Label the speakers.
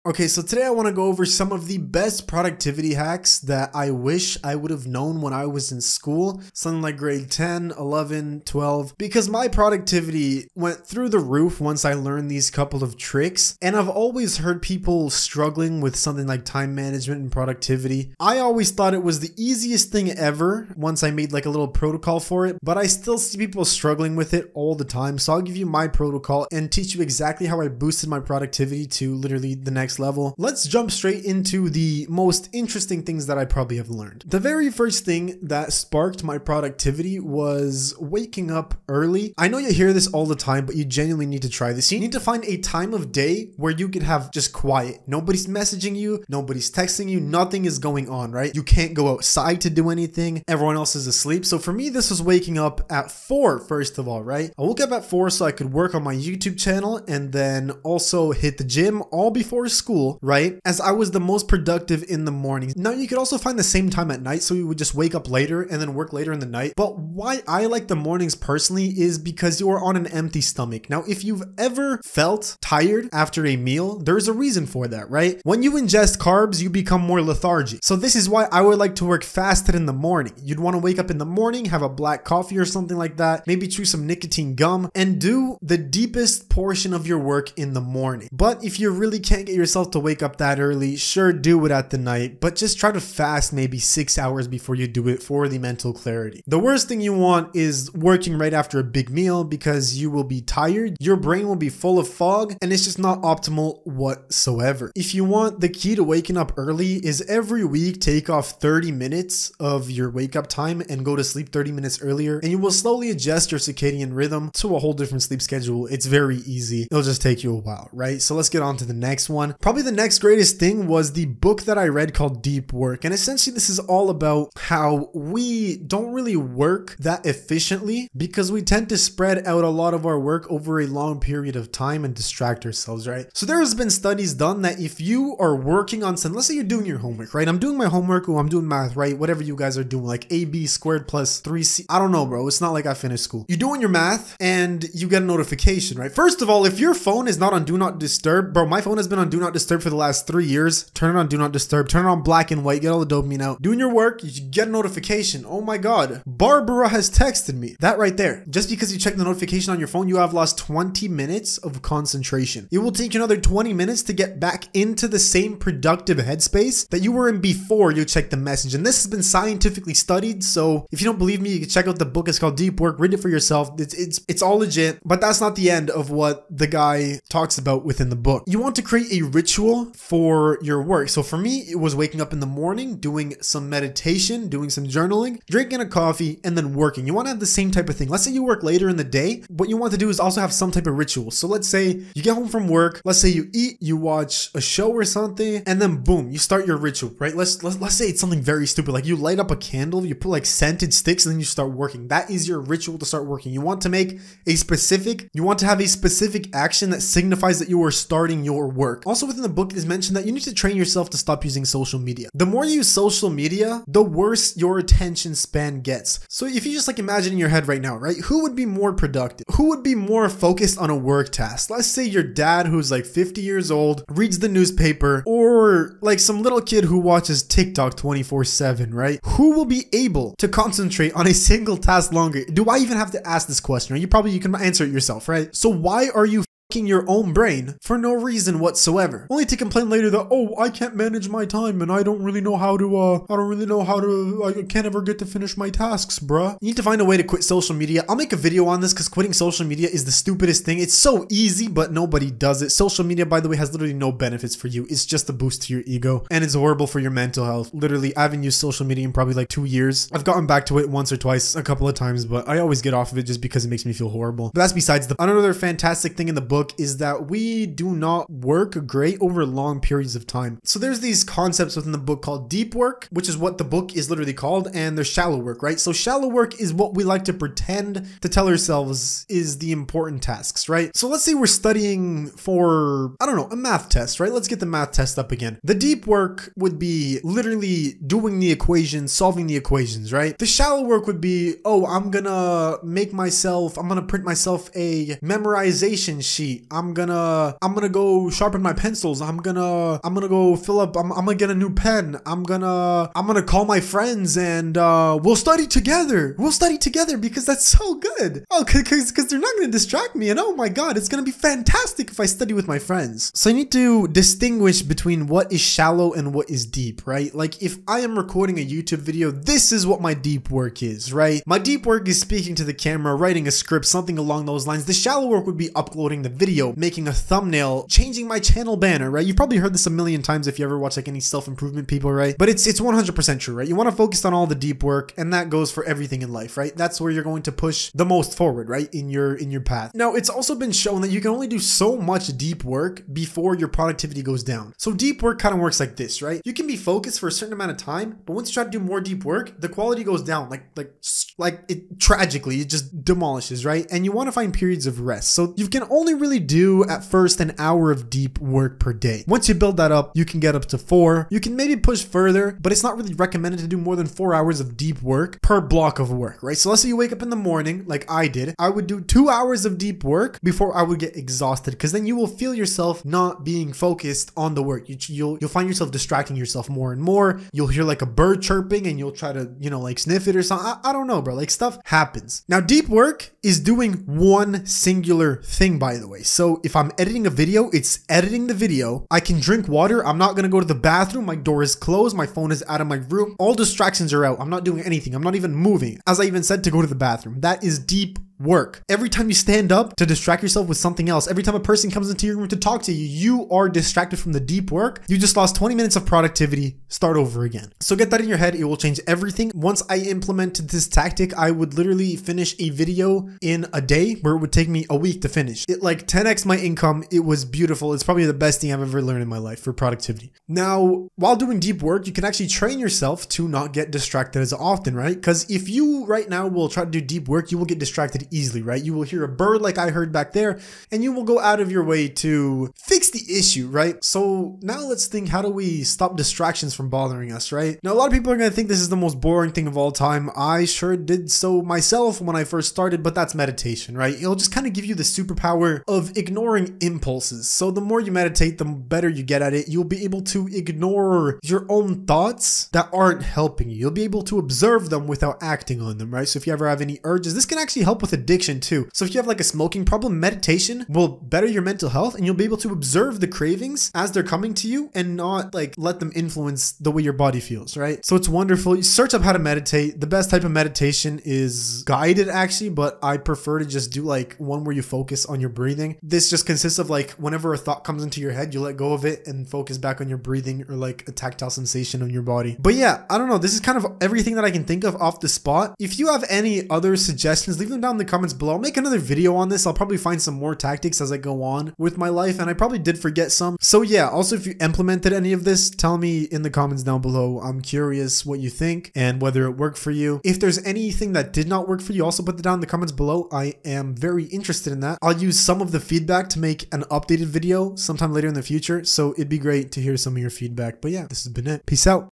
Speaker 1: Okay, so today I want to go over some of the best productivity hacks that I wish I would have known when I was in school, something like grade 10, 11, 12, because my productivity went through the roof once I learned these couple of tricks. And I've always heard people struggling with something like time management and productivity. I always thought it was the easiest thing ever once I made like a little protocol for it, but I still see people struggling with it all the time. So I'll give you my protocol and teach you exactly how I boosted my productivity to literally the next level. Let's jump straight into the most interesting things that I probably have learned. The very first thing that sparked my productivity was waking up early. I know you hear this all the time, but you genuinely need to try this. You need to find a time of day where you could have just quiet. Nobody's messaging you, nobody's texting you, nothing is going on, right? You can't go outside to do anything. Everyone else is asleep. So for me, this was waking up at 4, first of all, right? I woke up at 4 so I could work on my YouTube channel and then also hit the gym all before school, right? As I was the most productive in the morning. Now you could also find the same time at night, so you would just wake up later and then work later in the night. But why I like the mornings personally is because you are on an empty stomach. Now, if you've ever felt tired after a meal, there's a reason for that, right? When you ingest carbs, you become more lethargic. So this is why I would like to work fasted in the morning. You'd want to wake up in the morning, have a black coffee or something like that, maybe chew some nicotine gum, and do the deepest portion of your work in the morning. But if you really can't get yourself to wake up that early, sure, do it at the night, but just try to fast maybe 6 hours before you do it for the mental clarity. The worst thing you want is working right after a big meal because you will be tired, your brain will be full of fog, and it's just not optimal whatsoever. If you want, the key to waking up early is every week take off 30 minutes of your wake up time and go to sleep 30 minutes earlier, and you will slowly adjust your circadian rhythm to a whole different sleep schedule. It's very easy. It'll just take you a while, right? So let's get on to the next one. Probably the next greatest thing was the book that I read called Deep Work. And essentially this is all about how we don't really work that efficiently because we tend to spread out a lot of our work over a long period of time and distract ourselves, right? So there has been studies done that if you are working on some, let's say you're doing your homework, right? I'm doing my homework or I'm doing math, right? Whatever you guys are doing, like AB squared plus 3C. I don't know, bro. It's not like I finished school. You're doing your math and you get a notification, right? First of all, if your phone is not on do not disturb, bro, my phone has been on do not disturb for the last 3 years. Turn it on do not disturb, turn it on black and white, get all the dopamine out. Doing your work, you get a notification. Oh my God, Barbara has texted me. That right there. Just because you check the notification on your phone, you have lost 20 minutes of concentration. It will take you another 20 minutes to get back into the same productive headspace that you were in before you checked the message. And this has been scientifically studied. So if you don't believe me, you can check out the book. It's called Deep Work. Read it for yourself. It's all legit, but that's not the end of what the guy talks about within the book. You want to create a ritual for your work. So for me, it was waking up in the morning, doing some meditation, doing some journaling, drinking a coffee, and then working. You want to have the same type of thing. Let's say you work later in the day. What you want to do is also have some type of ritual. So let's say you get home from work. Let's say you eat, you watch a show or something, and then boom, you start your ritual, right? Let's say it's something very stupid. Like you light up a candle, you put like scented sticks, and then you start working. That is your ritual to start working. You want to have a specific action that signifies that you are starting your work. Also within the book, it is mentioned that you need to train yourself to stop using social media. The more you use social media, the worse your attention span gets. So if you just like imagine in your head right now, right? Who would be more productive? Who would be more focused on a work task? Let's say your dad who's like 50 years old, reads the newspaper, or like some little kid who watches TikTok 24/7, right? Who will be able to concentrate on a single task longer? Do I even have to ask this question? Right? You can answer it yourself, right? So why are you your own brain for no reason whatsoever, only to complain later that, oh, I can't manage my time and I don't really know how to I can't ever get to finish my tasks, bruh. You need to find a way to quit social media. I'll make a video on this because quitting social media is the stupidest thing. It's so easy, but nobody does it. Social media, by the way, has literally no benefits for you. It's just a boost to your ego and it's horrible for your mental health. Literally, I haven't used social media in probably like 2 years. I've gotten back to it once or twice, a couple of times, but I always get off of it just because it makes me feel horrible. But that's besides the another fantastic thing in the book is that we do not work great over long periods of time. So there's these concepts within the book called deep work, which is what the book is literally called, and there's shallow work, right? So shallow work is what we like to pretend to tell ourselves is the important tasks, right? So let's say we're studying for, I don't know, a math test, right? Let's get the math test up again. The deep work would be literally doing the equations, solving the equations, right? The shallow work would be, oh, I'm gonna print myself a memorization sheet eat. I'm gonna go sharpen my pencils. I'm gonna go fill up. I'm gonna get a new pen. I'm gonna call my friends and we'll study together. We'll study together because that's so good. Oh, because they're not gonna distract me. And oh my God, it's gonna be fantastic if I study with my friends. So you need to distinguish between what is shallow and what is deep, right? Like if I am recording a YouTube video, this is what my deep work is, right? My deep work is speaking to the camera, writing a script, something along those lines. The shallow work would be uploading the video, making a thumbnail, changing my channel banner, right? You've probably heard this a million times if you ever watch like any self-improvement people, right? But it's 100% true, right? You want to focus on all the deep work, and that goes for everything in life, right? That's where you're going to push the most forward, right? In your path. Now, it's also been shown that you can only do so much deep work before your productivity goes down. So deep work kind of works like this, right? You can be focused for a certain amount of time, but once you try to do more deep work, the quality goes down like it tragically, it just demolishes, right? And you want to find periods of rest. So you can only really do at first an hour of deep work per day. Once you build that up, you can get up to 4. You can maybe push further, but it's not really recommended to do more than 4 hours of deep work per block of work, right? So let's say you wake up in the morning like I did. I would do 2 hours of deep work before I would get exhausted, because then you will feel yourself not being focused on the work. You'll find yourself distracting yourself more and more. You'll hear like a bird chirping and you'll try to, like sniff it or something. I don't know, bro. Like stuff happens. Now, deep work is doing one singular thing, by the way. So if I'm editing a video, it's editing the video. I can drink water. I'm not going to go to the bathroom. My door is closed. My phone is out of my room. All distractions are out. I'm not doing anything. I'm not even moving. As I even said, to go to the bathroom. That is deep work. Every time you stand up to distract yourself with something else, every time a person comes into your room to talk to you, you are distracted from the deep work. You just lost 20 minutes of productivity. Start over again. So get that in your head. It will change everything. Once I implemented this tactic, I would literally finish a video in a day where it would take me a week to finish. It like 10x my income. It was beautiful. It's probably the best thing I've ever learned in my life for productivity. Now, while doing deep work, you can actually train yourself to not get distracted as often, right? Because if you right now will try to do deep work, you will get distracted easily, right? You will hear a bird like I heard back there, and you will go out of your way to fix the issue, right? So now let's think, how do we stop distractions from bothering us, right? Now, a lot of people are going to think this is the most boring thing of all time. I sure did so myself when I first started, but that's meditation, right? It'll just kind of give you the superpower of ignoring impulses. So the more you meditate, the better you get at it. You'll be able to ignore your own thoughts that aren't helping you. You'll be able to observe them without acting on them, right? So if you ever have any urges, this can actually help with addiction too. So if you have like a smoking problem, meditation will better your mental health, and you'll be able to observe the cravings as they're coming to you and not like let them influence the way your body feels, right? So it's wonderful. You search up how to meditate. The best type of meditation is guided actually, but I prefer to just do like one where you focus on your breathing. This just consists of like whenever a thought comes into your head, you let go of it and focus back on your breathing or like a tactile sensation on your body. But yeah, I don't know. This is kind of everything that I can think of off the spot. If you have any other suggestions, leave them down in the comments below. I'll make another video on this. I'll probably find some more tactics as I go on with my life, and I probably did forget some. So yeah, also if you implemented any of this, tell me in the comments down below. I'm curious what you think and whether it worked for you. If there's anything that did not work for you, also put it down in the comments below. I am very interested in that. I'll use some of the feedback to make an updated video sometime later in the future, so it'd be great to hear some of your feedback. But yeah, this has been it. Peace out.